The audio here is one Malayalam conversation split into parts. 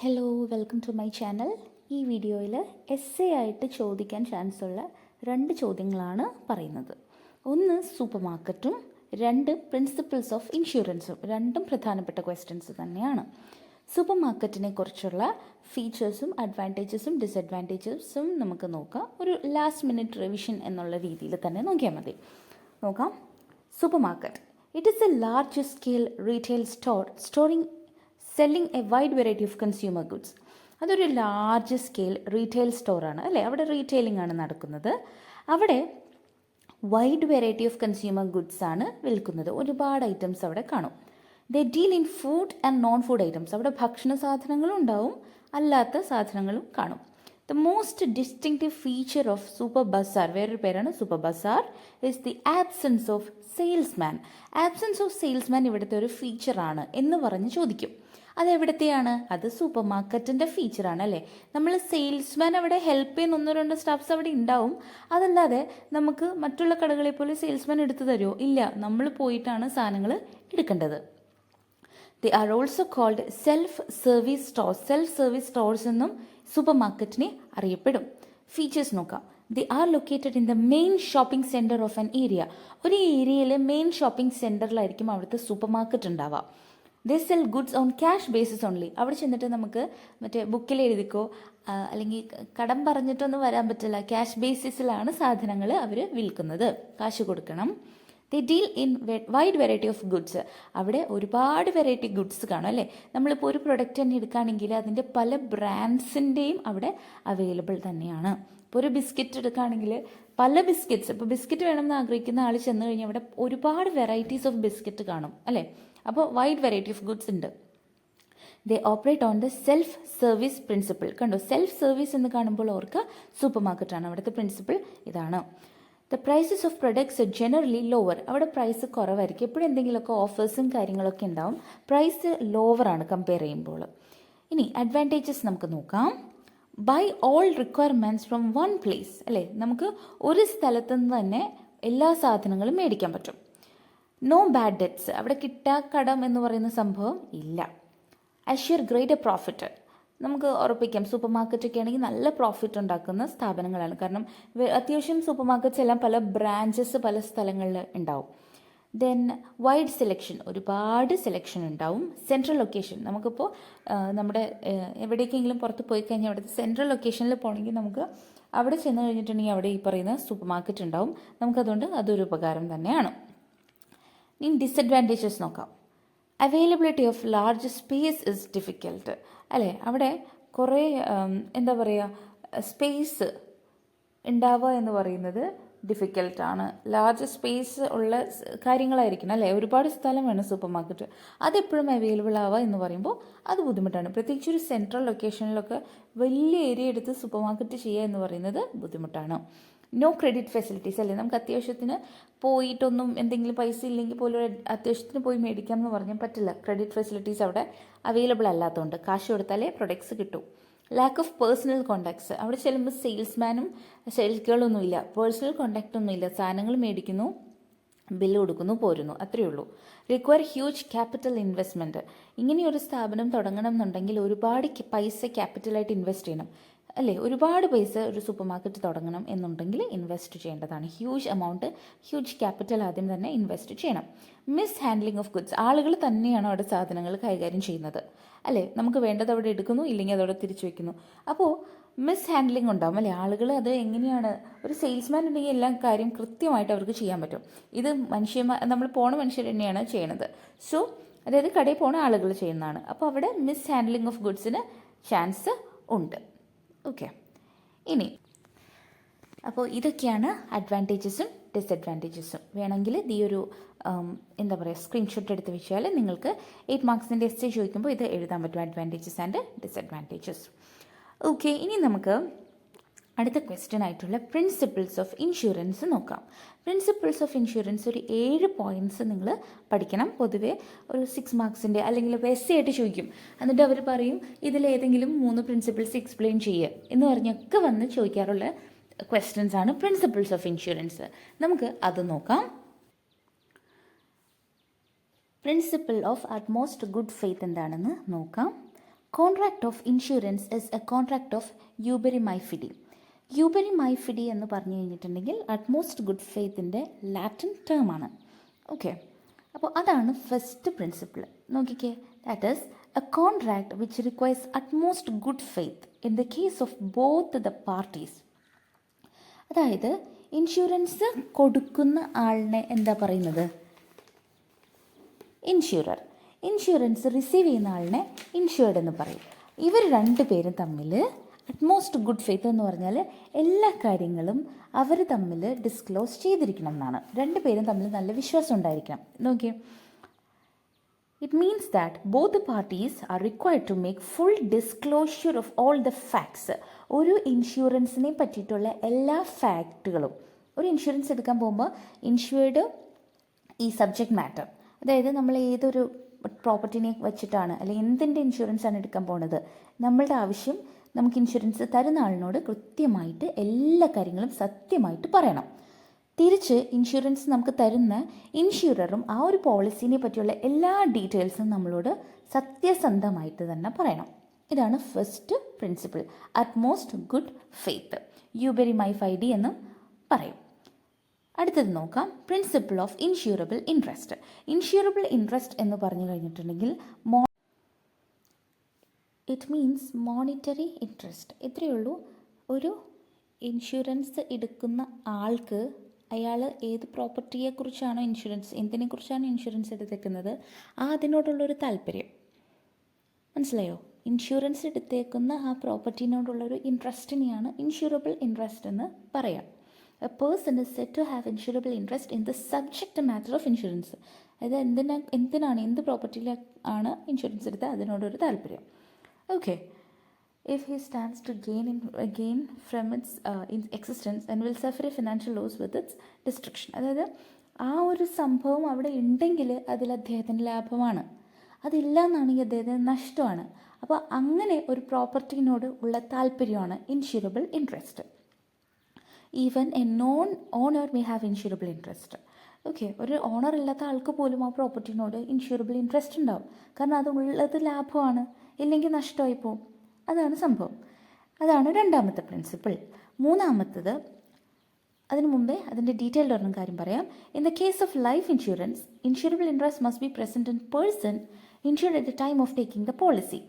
Hello welcome to my channel. ഈ വീഡിയോയിൽ എസ്സേ ആയിട്ട് ചോദിക്കാൻ ചാൻസ് ഉള്ള രണ്ട് ചോദ്യങ്ങളാണ് പറയുന്നത്. ഒന്ന് സൂപ്പർ മാർക്കറ്റും രണ്ട് പ്രിൻസിപ്പിൾസ് ഓഫ് ഇൻഷുറൻസും. രണ്ടും പ്രധാനപ്പെട്ട ക്വസ്റ്റ്യൻസ് തന്നെയാണ്. സൂപ്പർ മാർക്കറ്റിനെ കുറിച്ചുള്ള ഫീച്ചേഴ്സും അഡ്വാൻറ്റേജസും ഡിസഡ്വാൻറ്റേജസും നമുക്ക് നോക്കാം. ഒരു ലാസ്റ്റ് മിനിറ്റ് റിവിഷൻ എന്നുള്ള രീതിയിൽ തന്നെ നോക്കിയാൽ മതി. നോക്കാം. Super market it is a large scale retail store storing selling a wide variety of consumer goods. അതൊരു ലാർജ് സ്കെയിൽ റീറ്റെയിൽ സ്റ്റോറാണ് അല്ലേ. അവിടെ റീറ്റെയിലിംഗ് ആണ് നടക്കുന്നത്. അവിടെ wide variety of consumer goods ആണ് വിൽക്കുന്നത്. ഒരുപാട് ഐറ്റംസ് അവിടെ കാണും. They deal in food and non food items. അവിടെ ഭക്ഷണ സാധനങ്ങളും ഉണ്ടാവും, അല്ലാത്ത സാധനങ്ങളും കാണും. The most distinctive feature of super bazaar, വേറൊരു പേരാണ് super bazaar, is the absence of salesman. Absence of salesman ഇവിടുത്തെ ഒരു ഫീച്ചറാണ് എന്ന് പറഞ്ഞ് ചോദിക്കും. അതെവിടത്തെയാണ്? അത് സൂപ്പർ മാർക്കറ്റിൻ്റെ ഫീച്ചറാണ് അല്ലേ. നമ്മൾ സെയിൽസ്മാൻ അവിടെ ഹെൽപ്പ് ചെയ്യുന്ന ഒന്നോ രണ്ടോ സ്റ്റാഫ്സ് അവിടെ ഉണ്ടാവും. അതല്ലാതെ നമുക്ക് മറ്റുള്ള കടകളെ പോലെ സെയിൽസ്മാൻ എടുത്തു തരുമോ? ഇല്ല, നമ്മൾ പോയിട്ടാണ് സാധനങ്ങൾ എടുക്കേണ്ടത്. They are also called self service stores. Self service stores എന്നും സൂപ്പർ മാർക്കറ്റിനെ അറിയപ്പെടും. ഫീച്ചേഴ്സ് നോക്കാം. They are located in the main shopping centre of an area. ഒരു ഏരിയയിലെ മെയിൻ ഷോപ്പിംഗ് സെൻറ്ററിലായിരിക്കും അവിടുത്തെ സൂപ്പർ മാർക്കറ്റ് ഉണ്ടാവുക. They sell goods on cash basis only. അവിടെ ചെന്നിട്ട് നമുക്ക് മറ്റേ ബുക്കിൽ എഴുതിക്കോ അല്ലെങ്കിൽ കടം പറഞ്ഞിട്ടൊന്നും വരാൻ പറ്റില്ല. ക്യാഷ് ബേസിസിലാണ് സാധനങ്ങൾ അവർ വിൽക്കുന്നത്, കാശ് കൊടുക്കണം. They deal in wide variety of goods. അവിടെ ഒരുപാട് വെറൈറ്റി ഗുഡ്സ് കാണും അല്ലേ. നമ്മളിപ്പോൾ ഒരു പ്രൊഡക്റ്റ് തന്നെ എടുക്കുകയാണെങ്കിൽ അതിൻ്റെ പല ബ്രാൻഡ്സിൻ്റെയും അവിടെ അവൈലബിൾ തന്നെയാണ്. ഇപ്പോൾ ഒരു ബിസ്ക്കറ്റ് എടുക്കുകയാണെങ്കിൽ പല ബിസ്ക്കറ്റ്സ്, ഇപ്പോൾ ബിസ്ക്കറ്റ് വേണമെന്ന് ആഗ്രഹിക്കുന്ന ആൾ ചെന്ന് കഴിഞ്ഞാൽ അവിടെ ഒരുപാട് വെറൈറ്റീസ് ഓഫ് ബിസ്ക്കറ്റ് കാണും അല്ലേ. അപ്പോൾ വൈഡ് വെറൈറ്റി ഓഫ് ഗുഡ്സ് ഉണ്ട്. They operate on the self service principle. കണ്ടോ, സെൽഫ് സർവീസ് എന്ന് കാണുമ്പോൾ ഓർക്ക് സൂപ്പർ മാർക്കറ്റാണ്. അവിടുത്തെ പ്രിൻസിപ്പിൾ ഇതാണ്. The prices of products generally lower. അവിടെ പ്രൈസ് കുറവായിരിക്കും. എപ്പോഴും എന്തെങ്കിലുമൊക്കെ ഓഫേഴ്സും കാര്യങ്ങളൊക്കെ ഉണ്ടാവും. പ്രൈസ് ലോവറാണ് കമ്പയർ ചെയ്യുമ്പോൾ. ഇനി അഡ്വാൻറ്റേജസ് നമുക്ക് നോക്കാം. Buy all requirements from one place അല്ലേ. നമുക്ക് ഒരു സ്ഥലത്തു നിന്ന് തന്നെ എല്ലാ സാധനങ്ങളും മേടിക്കാൻ പറ്റും. No bad debts. അവിടെ കിട്ടാക്കടം എന്ന് പറയുന്ന സംഭവം ഇല്ല. Assure greater profit. നമുക്ക് ഉറപ്പിക്കാം സൂപ്പർ മാർക്കറ്റൊക്കെ ആണെങ്കിൽ നല്ല പ്രോഫിറ്റ് ഉണ്ടാക്കുന്ന സ്ഥാപനങ്ങളാണ്. കാരണം അത്യാവശ്യം സൂപ്പർ മാർക്കറ്റ്സ് എല്ലാം പല ബ്രാഞ്ചസ് പല സ്ഥലങ്ങളിൽ ഉണ്ടാവും. ദെൻ വൈഡ് സെലക്ഷൻ, ഒരുപാട് സെലക്ഷൻ ഉണ്ടാവും. സെൻട്രൽ ലൊക്കേഷൻ, നമുക്കിപ്പോൾ നമ്മുടെ എവിടേക്കെങ്കിലും പുറത്ത് പോയി കഴിഞ്ഞാൽ അവിടുത്തെ സെൻട്രൽ ലൊക്കേഷനിൽ പോകണമെങ്കിൽ നമുക്ക് അവിടെ ചെന്ന് കഴിഞ്ഞിട്ടുണ്ടെങ്കിൽ അവിടെ ഈ പറയുന്ന സൂപ്പർ മാർക്കറ്റ് ഉണ്ടാവും. നമുക്കതുകൊണ്ട് അതൊരു ഉപകാരം തന്നെയാണ്. ഇനി ഡിസഡ്വാൻറ്റേജസ് നോക്കാം. Availability of large space is difficult അല്ലേ. അവിടെ കുറേ എന്താ പറയുക, സ്പേസ് ഉണ്ടാവുക എന്ന് പറയുന്നത് ഡിഫിക്കൽട്ടാണ്. ലാർജ് സ്പേസ് ഉള്ള കാര്യങ്ങളായിരിക്കണം അല്ലേ. ഒരുപാട് സ്ഥലം വേണം സൂപ്പർ മാർക്കറ്റ്. അതെപ്പോഴും അവൈലബിൾ ആവുക എന്ന് പറയുമ്പോൾ അത് ബുദ്ധിമുട്ടാണ്. പ്രത്യേകിച്ച് ഒരു സെൻട്രൽ ലൊക്കേഷനിലൊക്കെ വലിയ ഏരിയ എടുത്ത് സൂപ്പർ മാർക്കറ്റ് ചെയ്യുക എന്ന് പറയുന്നത് ബുദ്ധിമുട്ടാണ്. നോ ക്രെഡിറ്റ് ഫെസിലിറ്റീസ് അല്ലേ. നമുക്ക് അത്യാവശ്യത്തിന് പോയിട്ടൊന്നും എന്തെങ്കിലും പൈസ ഇല്ലെങ്കിൽ പോലും അത്യാവശ്യത്തിന് പോയി മേടിക്കാം എന്ന് പറഞ്ഞാൽ പറ്റില്ല. ക്രെഡിറ്റ് ഫെസിലിറ്റീസ് അവിടെ അവൈലബിൾ അല്ലാത്തതുകൊണ്ട് കാശ് കൊടുത്താലേ പ്രൊഡക്ട്സ് കിട്ടൂ. Lack of personal contacts. അവിടെ ചെല്ലുമ്പോൾ സെയിൽസ്മാനും സെയിൽസ് ഗേളൊന്നും ഇല്ല, പേഴ്സണൽ കോണ്ടാക്റ്റ് ഒന്നും ഇല്ല. സാധനങ്ങൾ മേടിക്കുന്നു, ബില്ല് കൊടുക്കുന്നു, പോരുന്നു, അത്രയേ ഉള്ളൂ. Require huge capital investment. ഇങ്ങനെയൊരു സ്ഥാപനം തുടങ്ങണം എന്നുണ്ടെങ്കിൽ ഒരുപാട് പൈസ ക്യാപിറ്റലായിട്ട് ഇൻവെസ്റ്റ് ചെയ്യണം അല്ലേ. ഒരുപാട് പൈസ ഒരു സൂപ്പർ മാർക്കറ്റ് തുടങ്ങണം എന്നുണ്ടെങ്കിൽ ഇൻവെസ്റ്റ് ചെയ്യേണ്ടതാണ്. ഹ്യൂജ് എമൗണ്ട്, ഹ്യൂജ് ക്യാപിറ്റൽ ആദ്യം തന്നെ ഇൻവെസ്റ്റ് ചെയ്യണം. Miss handling of goods. ആളുകൾ തന്നെയാണ് അവിടെ സാധനങ്ങൾ കൈകാര്യം ചെയ്യുന്നത് അല്ലേ. നമുക്ക് വേണ്ടത് അവിടെ എടുക്കുന്നു, ഇല്ലെങ്കിൽ അതവിടെ തിരിച്ചു വയ്ക്കുന്നു. അപ്പോൾ മിസ് ഹാൻഡ്ലിംഗ് ഉണ്ടാവും അല്ലേ. ആളുകൾ അത് എങ്ങനെയാണ്, ഒരു സെയിൽസ്മാൻ ഉണ്ടെങ്കിൽ എല്ലാ കാര്യം കൃത്യമായിട്ട് അവർക്ക് ചെയ്യാൻ പറ്റും. ഇത് നമ്മൾ പോണ മനുഷ്യർ തന്നെയാണ് ചെയ്യണത്. സോ അതായത് കടയിൽ പോണ ആളുകൾ ചെയ്യുന്നതാണ്. അപ്പോൾ അവിടെ മിസ് ഹാൻഡ്ലിംഗ് ഓഫ് ഗുഡ്സിന് ചാൻസ് ഉണ്ട്. ഓക്കെ, ഇനി അപ്പോൾ ഇതൊക്കെയാണ് അഡ്വാൻറ്റേജസും ഡിസഡ്വാൻറ്റേജസും. വേണമെങ്കിൽ ഈ ഒരു എന്താ പറയുക സ്ക്രീൻഷോട്ട് എടുത്ത് വെച്ചാൽ നിങ്ങൾക്ക് 8 മാർക്സിൻ്റെ എസ്സേ ചോദിക്കുമ്പോൾ ഇത് എഴുതാൻ പറ്റും, അഡ്വാൻറ്റേജസ് ആൻഡ് ഡിസഡ്വാൻറ്റേജസ്. ഓക്കെ, ഇനി നമുക്ക് അടുത്ത ക്വസ്റ്റ്യൻ ആയിട്ടുള്ള പ്രിൻസിപ്പിൾസ് ഓഫ് ഇൻഷുറൻസ് നോക്കാം. പ്രിൻസിപ്പിൾസ് ഓഫ് ഇൻഷുറൻസ് ഒരു 7 പോയിൻറ്റ്സ് നിങ്ങൾ പഠിക്കണം. പൊതുവേ ഒരു 6 മാർക്സിൻ്റെ അല്ലെങ്കിൽ എസ്സേ ആയിട്ട് ചോദിക്കും. എന്നിട്ട് അവർ പറയും ഇതിലേതെങ്കിലും 3 പ്രിൻസിപ്പിൾസ് എക്സ്പ്ലെയിൻ ചെയ്യുക എന്ന് പറഞ്ഞൊക്കെ വന്ന് ചോദിക്കാറുള്ള ക്വസ്റ്റ്യൻസ് ആണ് പ്രിൻസിപ്പിൾസ് ഓഫ് ഇൻഷുറൻസ്. നമുക്ക് അത് നോക്കാം. Principle of utmost good faith എന്താണെന്ന് നോക്കാം. Contract of insurance is a contract of യൂബരി മൈ ഫിഡി. യൂബരി മൈ ഫിഡി എന്ന് പറഞ്ഞു കഴിഞ്ഞിട്ടുണ്ടെങ്കിൽ അറ്റ്മോസ്റ്റ് ഗുഡ് ഫെയ്ത്തിൻ്റെ ലാറ്റിൻ ടേം ആണ്. ഓക്കെ, അപ്പോൾ അതാണ് ഫസ്റ്റ് പ്രിൻസിപ്പിൾ. നോക്കിക്കേ, that is a contract which requires utmost good faith in the case of both the parties. അതായത് ഇൻഷുറൻസ് കൊടുക്കുന്ന ആളിനെ എന്താ പറയുന്നത്? ഇൻഷുറർ. ഇൻഷുറൻസ് റിസീവ് ചെയ്യുന്ന ആളിനെ ഇൻഷുർഡ് എന്ന് പറയും. ഇവർ രണ്ടു പേരും തമ്മിൽ അറ്റ്മോസ്റ്റ് ഗുഡ് ഫെയ്ത്ത് എന്ന് പറഞ്ഞാൽ എല്ലാ കാര്യങ്ങളും അവർ തമ്മിൽ ഡിസ്ക്ലോസ് ചെയ്തിരിക്കണം എന്നാണ്. രണ്ടുപേരും തമ്മിൽ നല്ല വിശ്വാസം ഉണ്ടായിരിക്കണം. നോക്കിയേ, it means that both the parties are required to make full disclosure of all the facts. ഒരു ഇൻഷുറൻസിനെ പറ്റിയിട്ടുള്ള എല്ലാ ഫാക്റ്റുകളും, ഒരു ഇൻഷുറൻസ് എടുക്കാൻ പോകുമ്പോൾ ഇൻഷുർഡ് ഈ സബ്ജക്റ്റ് മാറ്റർ, അതായത് നമ്മൾ ഏതൊരു പ്രോപ്പർട്ടിനെ വെച്ചിട്ടാണ് അല്ലെങ്കിൽ എന്തിൻ്റെ ഇൻഷുറൻസ് ആണ് എടുക്കാൻ പോകുന്നത്, നമ്മളുടെ ആവശ്യം നമുക്ക് ഇൻഷുറൻസ് തരുന്ന ആളിനോട് കൃത്യമായിട്ട് എല്ലാ കാര്യങ്ങളും സത്യമായിട്ട് പറയണം. തിരിച്ച് ഇൻഷുറൻസ് നമുക്ക് തരുന്ന ഇൻഷുററും ആ ഒരു പോളിസിനെ പറ്റിയുള്ള എല്ലാ ഡീറ്റെയിൽസും നമ്മളോട് സത്യസന്ധമായിട്ട് തന്നെ പറയണം. ഇതാണ് first principle, utmost good faith. യൂബരി മൈ ഫൈഡി എന്നും പറയും. അടുത്തത് നോക്കാം, principle of insurable interest. Insurable interest എന്ന് പറഞ്ഞു കഴിഞ്ഞിട്ടുണ്ടെങ്കിൽ ഇറ്റ് മീൻസ് മോണിറ്ററി ഇൻട്രസ്റ്റ്. ഇത്രയേ ഉള്ളൂ. ഒരു ഇൻഷുറൻസ് എടുക്കുന്ന ആൾക്ക് അയാൾ ഏത് പ്രോപ്പർട്ടിയെക്കുറിച്ചാണോ ഇൻഷുറൻസ്, എന്തിനെക്കുറിച്ചാണ് ഇൻഷുറൻസ് എടുത്തേക്കുന്നത്, അതിനോടുള്ളൊരു താല്പര്യം. മനസ്സിലായോ? ഇൻഷുറൻസ് എടുത്തേക്കുന്ന ആ പ്രോപ്പർട്ടിനോടുള്ളൊരു ഇൻട്രസ്റ്റിനെയാണ് ഇൻഷുറബിൾ ഇൻട്രസ്റ്റ് എന്ന് പറയാം. A person is said to have insurable interest in the subject matter of insurance. അതായത് എന്തിനാണ് എന്ത് പ്രോപ്പർട്ടിയിലാണ് ഇൻഷുറൻസ് എടുത്താൽ അതിനോടൊരു താല്പര്യം. Okay, if he stands to gain from its existence and will suffer a financial loss with its destruction. അതായത് ആ ഒരു സംഭവം അവിടെ ഉണ്ടെങ്കിൽ അതിൽ അദ്ദേഹത്തിന് ലാഭമാണ്, അതില്ല എന്നാണെങ്കിൽ അദ്ദേഹത്തിന് നഷ്ടമാണ്. അപ്പോൾ അങ്ങനെ ഒരു പ്രോപ്പർട്ടിനോട് ഉള്ള താല്പര്യമാണ് insurable interest. Even a non owner may have insurable interest. Okay, ഒരു ഓണർ ഇല്ലാത്ത ആൾക്ക് പോലും ആ പ്രോപ്പർട്ടിനോട് ഇൻഷുറബിൾ ഇൻട്രസ്റ്റ് ഉണ്ടാവും. കാരണം അത് ഉള്ളത് ലാഭമാണ്, ഇല്ലെങ്കിൽ നഷ്ടമായി പോകും. അതാണ് സംഭവം. അതാണ് രണ്ടാമത്തെ പ്രിൻസിപ്പിൾ. മൂന്നാമത്തത്, അതിനു മുമ്പേ അതിൻ്റെ ഡീറ്റെയിൽഡ് ഒരെണ്ണം കാര്യം പറയാം. In the case of life insurance, insurable interest must be present in person insured at the time of taking the policy.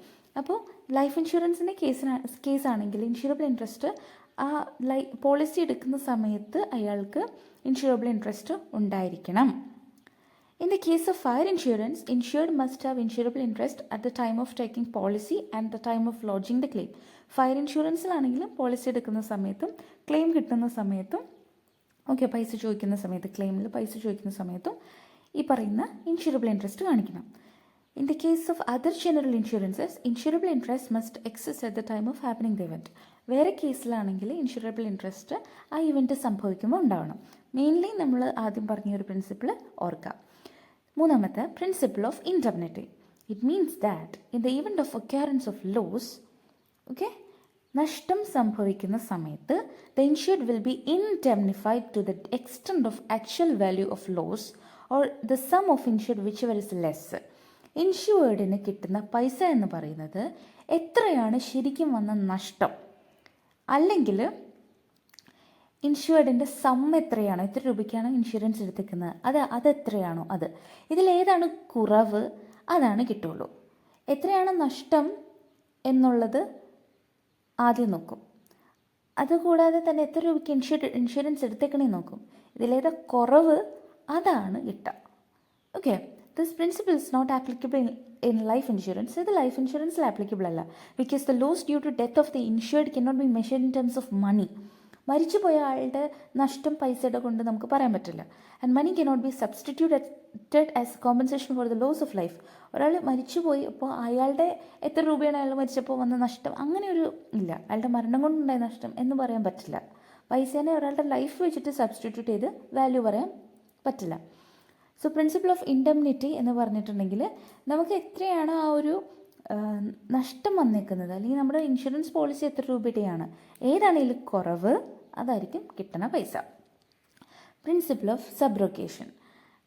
അപ്പോൾ ലൈഫ് ഇൻഷുറൻസിൻ്റെ കേസാണെങ്കിൽ ഇൻഷുറബിൾ ഇൻട്രസ്റ്റ് ആ പോളിസി എടുക്കുന്ന സമയത്ത് അയാൾക്ക് ഇൻഷുറബിൾ ഇൻട്രസ്റ്റ് ഉണ്ടായിരിക്കണം. In the case of fire insurance, insured must have insurable interest at the time of taking policy and the time of lodging the claim. Fire ഇൻഷുറൻസിലാണെങ്കിലും പോളിസി എടുക്കുന്ന സമയത്തും ക്ലെയിം കിട്ടുന്ന സമയത്തും പൈസ ചോദിക്കുന്ന സമയത്ത്, ക്ലെയിമിൽ പൈസ ചോദിക്കുന്ന സമയത്തും ഈ പറയുന്ന ഇൻഷുറബിൾ ഇൻട്രസ്റ്റ് കാണിക്കണം. In the case of other general insurances, insurable interest must exist at the time of happening the event. വേറെ കേസിലാണെങ്കിൽ ഇൻഷുറബിൾ ഇൻട്രസ്റ്റ് ആ ഇവൻറ്റ് സംഭവിക്കുമ്പോൾ ഉണ്ടാവണം. മെയിൻലി നമ്മൾ ആദ്യം പറഞ്ഞ ഒരു പ്രിൻസിപ്പിൾ ഓർക്കാം. മൂന്നാമത്തെ, principle of indemnity. It means that in the event of occurrence of loss, നഷ്ടം സംഭവിക്കുന്ന സമയത്ത് the insured will be indemnified to the extent of actual value of loss or the sum of insured whichever is less. ഇൻഷുവേർഡിന് കിട്ടുന്ന പൈസ എന്ന് പറയുന്നത് എത്രയാണ് ശരിക്കും വന്ന നഷ്ടം, അല്ലെങ്കിൽ ഇൻഷുവേർഡിൻ്റെ സം എത്രയാണോ, എത്ര രൂപയ്ക്കാണ് ഇൻഷുറൻസ് എടുത്തിരിക്കുന്നത് അതെത്രയാണോ അത്, ഇതിലേതാണ് കുറവ് അതാണ് കിട്ടുള്ളൂ. എത്രയാണ് നഷ്ടം എന്നുള്ളത് ആദ്യം നോക്കും. അതുകൂടാതെ തന്നെ എത്ര രൂപയ്ക്ക് ഇൻഷുറൻസ് എടുത്തേക്കണേ നോക്കും. ഇതിലേതാ കുറവ് അതാണ് കിട്ടുക. Okay, this principle is not applicable in life insurance. ഇത് ലൈഫ് ഇൻഷുറൻസിൽ ആപ്ലിക്കബിൾ അല്ല. Because the loss due to death of the insured cannot be measured in terms of money. മരിച്ചുപോയ ആളുടെ നഷ്ടം പൈസയുടെ കൊണ്ട് നമുക്ക് പറയാൻ പറ്റില്ല. And money cannot be substituted as compensation for the loss of life. ഒരാൾ മരിച്ചുപോയി, അപ്പോൾ അയാളുടെ എത്ര രൂപയാണ് അയാൾ മരിച്ചപ്പോൾ വന്ന നഷ്ടം, അങ്ങനെ ഒരു ഇല്ല. അയാളുടെ മരണം കൊണ്ടുണ്ടായ നഷ്ടം എന്ന് പറയാൻ പറ്റില്ല. പൈസേനെ ഒരാളുടെ ലൈഫ് വെച്ചിട്ട് സബ്സ്റ്റിറ്റ്യൂട്ട് ചെയ്ത് വാല്യൂ പറയാൻ പറ്റില്ല. സോ പ്രിൻസിപ്പിൾ ഓഫ് ഇൻഡെംനിറ്റി എന്ന് പറഞ്ഞിട്ടുണ്ടെങ്കിൽ നമുക്ക് എത്രയാണ് ആ ഒരു നഷ്ടം വന്നേക്കുന്നത്, അല്ലെങ്കിൽ നമ്മുടെ ഇൻഷുറൻസ് പോളിസി എത്ര രൂപയുടെയാണ്, ഏതാണെങ്കിലും കുറവ് അതായിരിക്കും കിട്ടുന്ന പൈസ. പ്രിൻസിപ്പിൾ ഓഫ് സബ്രോഗേഷൻ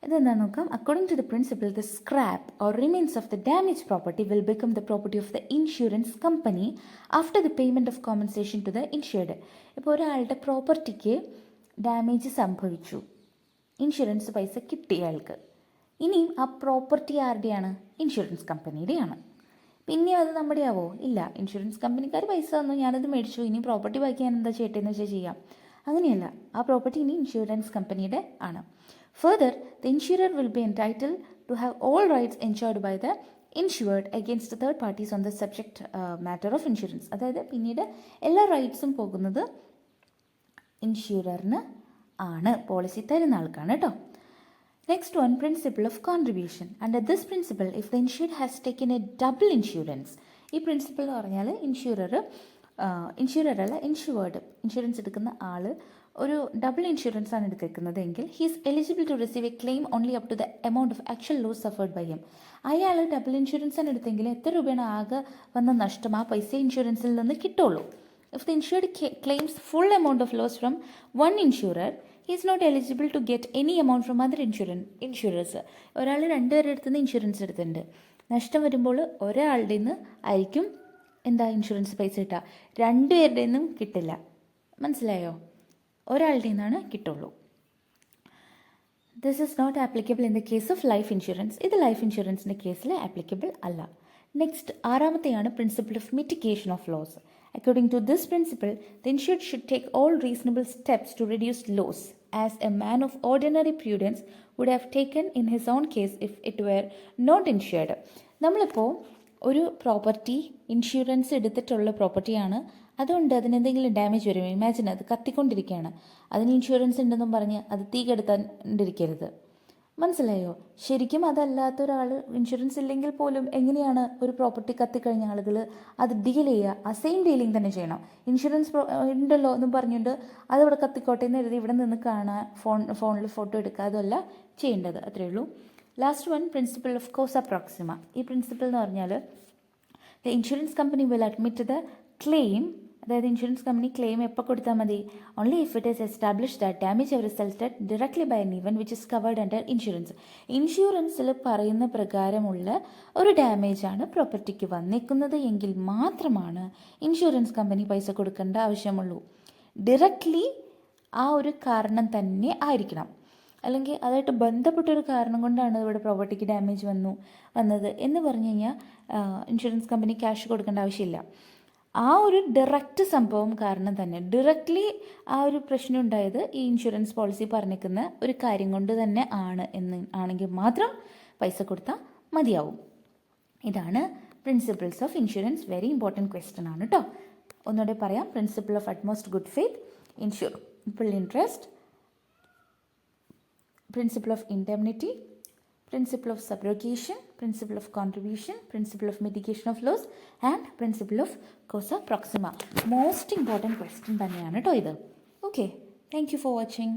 ഇതെന്താ നോക്കാം. According to the principle, the scrap or remains of the damage property will become the property of the insurance company after the payment of compensation to the insured. ഇപ്പോൾ ഒരാളുടെ പ്രോപ്പർട്ടിക്ക് ഡാമേജ് സംഭവിച്ചു, ഇൻഷുറൻസ് പൈസ കിട്ടി അയാൾക്ക്. ഇനിയും ആ പ്രോപ്പർട്ടി ആരുടെയാണ്? ഇൻഷുറൻസ് കമ്പനിയുടെയാണ്. പിന്നെ അത് നമ്മുടെ ആവോ? ഇല്ല. ഇൻഷുറൻസ് കമ്പനിക്കാർ പൈസ തന്നു, ഞാനത് മേടിച്ചു, ഇനി പ്രോപ്പർട്ടി ബാക്കി ഞാൻ എന്താ ചെയ്യട്ടെന്ന് വെച്ചാൽ ചെയ്യാം. അങ്ങനെയല്ല, ആ പ്രോപ്പർട്ടി ഇനി ഇൻഷുറൻസ് കമ്പനിയുടെ ആണ്. Further, the insurer will be entitled to have all rights ensured by the insured against third parties on the subject matter of insurance. അതായത് പിന്നീട് എല്ലാ റൈറ്റ്സും പോകുന്നത് ഇൻഷുററിന് ആണ്, പോളിസി തരുന്ന ആൾക്കാണ് കേട്ടോ. Next one, principle of contribution. Under this principle, if the insured has taken a double insurance, ഈ പ്രിൻസിപ്പിൾ എന്ന് പറഞ്ഞാൽ ഇൻഷുററല്ല ഇൻഷുവേർഡ്, ഇൻഷുറൻസ് എടുക്കുന്ന ആൾ ഒരു ഡബിൾ ഇൻഷുറൻസ് ആണ് എടുക്കുന്നത് എങ്കിൽ he's eligible to receive a claim only up to the amount of actual loss suffered by him. അയാൾ ഡബിൾ ഇൻഷുറൻസ് ആണ് എടുത്തെങ്കിൽ എത്ര രൂപയാണ് ആകെ വന്ന നഷ്ടം ആ പൈസ ഇൻഷുറൻസിൽ നിന്ന് കിട്ടുള്ളൂ. If the insured claims full amount of loss from one insurer, he is not eligible to get any amount from other insurers. ഒരാൾ രണ്ടുപേരുടെ അടുത്ത് നിന്ന് ഇൻഷുറൻസ് എടുത്തിട്ടുണ്ട്, നഷ്ടം വരുമ്പോൾ ഒരാളുടെ നിന്ന് ആയിരിക്കും എന്താ ഇൻഷുറൻസ് പൈസ കിട്ടുക, രണ്ടുപേരുടെ നിന്നും കിട്ടില്ല. മനസ്സിലായോ? ഒരാളുടെ നിന്നാണ് കിട്ടുള്ളൂ. This is not applicable in the case of life insurance. ഇത് ലൈഫ് ഇൻഷുറൻസിൻ്റെ കേസിൽ ആപ്ലിക്കബിൾ അല്ല. നെക്സ്റ്റ്, ആറാമത്തെയാണ് principle of mitigation of loss. According to this principle, the insured should take all reasonable steps to reduce loss, as a man of ordinary prudence would have taken in his own case if it were not insured. നമ്മളിപ്പോൾ ഒരു പ്രോപ്പർട്ടി ഇൻഷുറൻസ് എടുത്തിട്ടുള്ള പ്രോപ്പർട്ടിയാണ്, അതുകൊണ്ട് അതിനെന്തെങ്കിലും ഡാമേജ് വരും. ഇമാജിൻ അത് കത്തിക്കൊണ്ടിരിക്കുകയാണ്, അതിന് ഇൻഷുറൻസ് ഉണ്ടെന്നും പറഞ്ഞ് അത് തീ കെടുത്താണ്ടിരിക്കരുത്. മനസ്സിലായോ? ശരിക്കും അതല്ലാത്ത ഒരാൾ ഇൻഷുറൻസ് ഇല്ലെങ്കിൽ പോലും എങ്ങനെയാണ് ഒരു പ്രോപ്പർട്ടി കത്തിക്കഴിഞ്ഞ ആളുകൾ അത് ഡീൽ ചെയ്യുക? ആ സെയിം ഡീലിംഗ് തന്നെ ചെയ്യണം. ഇൻഷുറൻസ് ഉണ്ടല്ലോ എന്നും പറഞ്ഞുകൊണ്ട് അതിവിടെ കത്തിക്കോട്ടെ എന്ന് എഴുതി ഇവിടെ നിന്ന് കാണാൻ ഫോണിൽ ഫോട്ടോ എടുക്കുക, അതല്ല ചെയ്യേണ്ടത്. അത്രയേ ഉള്ളൂ. ലാസ്റ്റ് വൺ, പ്രിൻസിപ്പിൾ ഓഫ് കോസ പ്രോക്സിമ. ഈ പ്രിൻസിപ്പിൾ എന്ന് പറഞ്ഞാൽ the insurance company will admit the claim. അതായത് ഇൻഷുറൻസ് കമ്പനി ക്ലെയിം എപ്പോൾ കൊടുത്താൽ മതി? Only if it is establish that damage have resulted directly by an event which is covered under insurance. ഇൻഷുറൻസിൽ പറയുന്ന പ്രകാരമുള്ള ഒരു ഡാമേജാണ് പ്രോപ്പർട്ടിക്ക് വന്നിരിക്കുന്നത് എങ്കിൽ മാത്രമാണ് ഇൻഷുറൻസ് കമ്പനി പൈസ കൊടുക്കേണ്ട ആവശ്യമുള്ളൂ. ഡയറക്ട്ലി ആ ഒരു കാരണം തന്നെ ആയിരിക്കണം. അല്ലെങ്കിൽ അതായിട്ട് ബന്ധപ്പെട്ടൊരു കാരണം കൊണ്ടാണ് ഇവിടെ പ്രോപ്പർട്ടിക്ക് ഡാമേജ് വന്നത് എന്ന് പറഞ്ഞു കഴിഞ്ഞാൽ ഇൻഷുറൻസ് കമ്പനി ക്യാഷ് കൊടുക്കേണ്ട ആവശ്യമില്ല. ആ ഒരു ഡയറക്റ്റ് സംഭവം കാരണം തന്നെ, ഡയറക്റ്റ്ലി ആ ഒരു പ്രശ്നം ഉണ്ടായത് ഈ ഇൻഷുറൻസ് പോളിസി പറഞ്ഞിരിക്കുന്ന ഒരു കാര്യം കൊണ്ട് തന്നെ ആണെങ്കിൽ മാത്രം പൈസ കൊടുത്താൽ മതിയാവും. ഇതാണ് principles of insurance. Very important question ആണ് കേട്ടോ. ഒന്നുകൂടെ പറയാം. Principle of utmost good faith, insurable interest, principle of indemnity, principle of subrogation, principle of contribution, principle of mitigation of loss and principle of causa proxima. Most important question തന്നെയാണ് കേട്ടോ ഇത്. Okay, thank you for watching.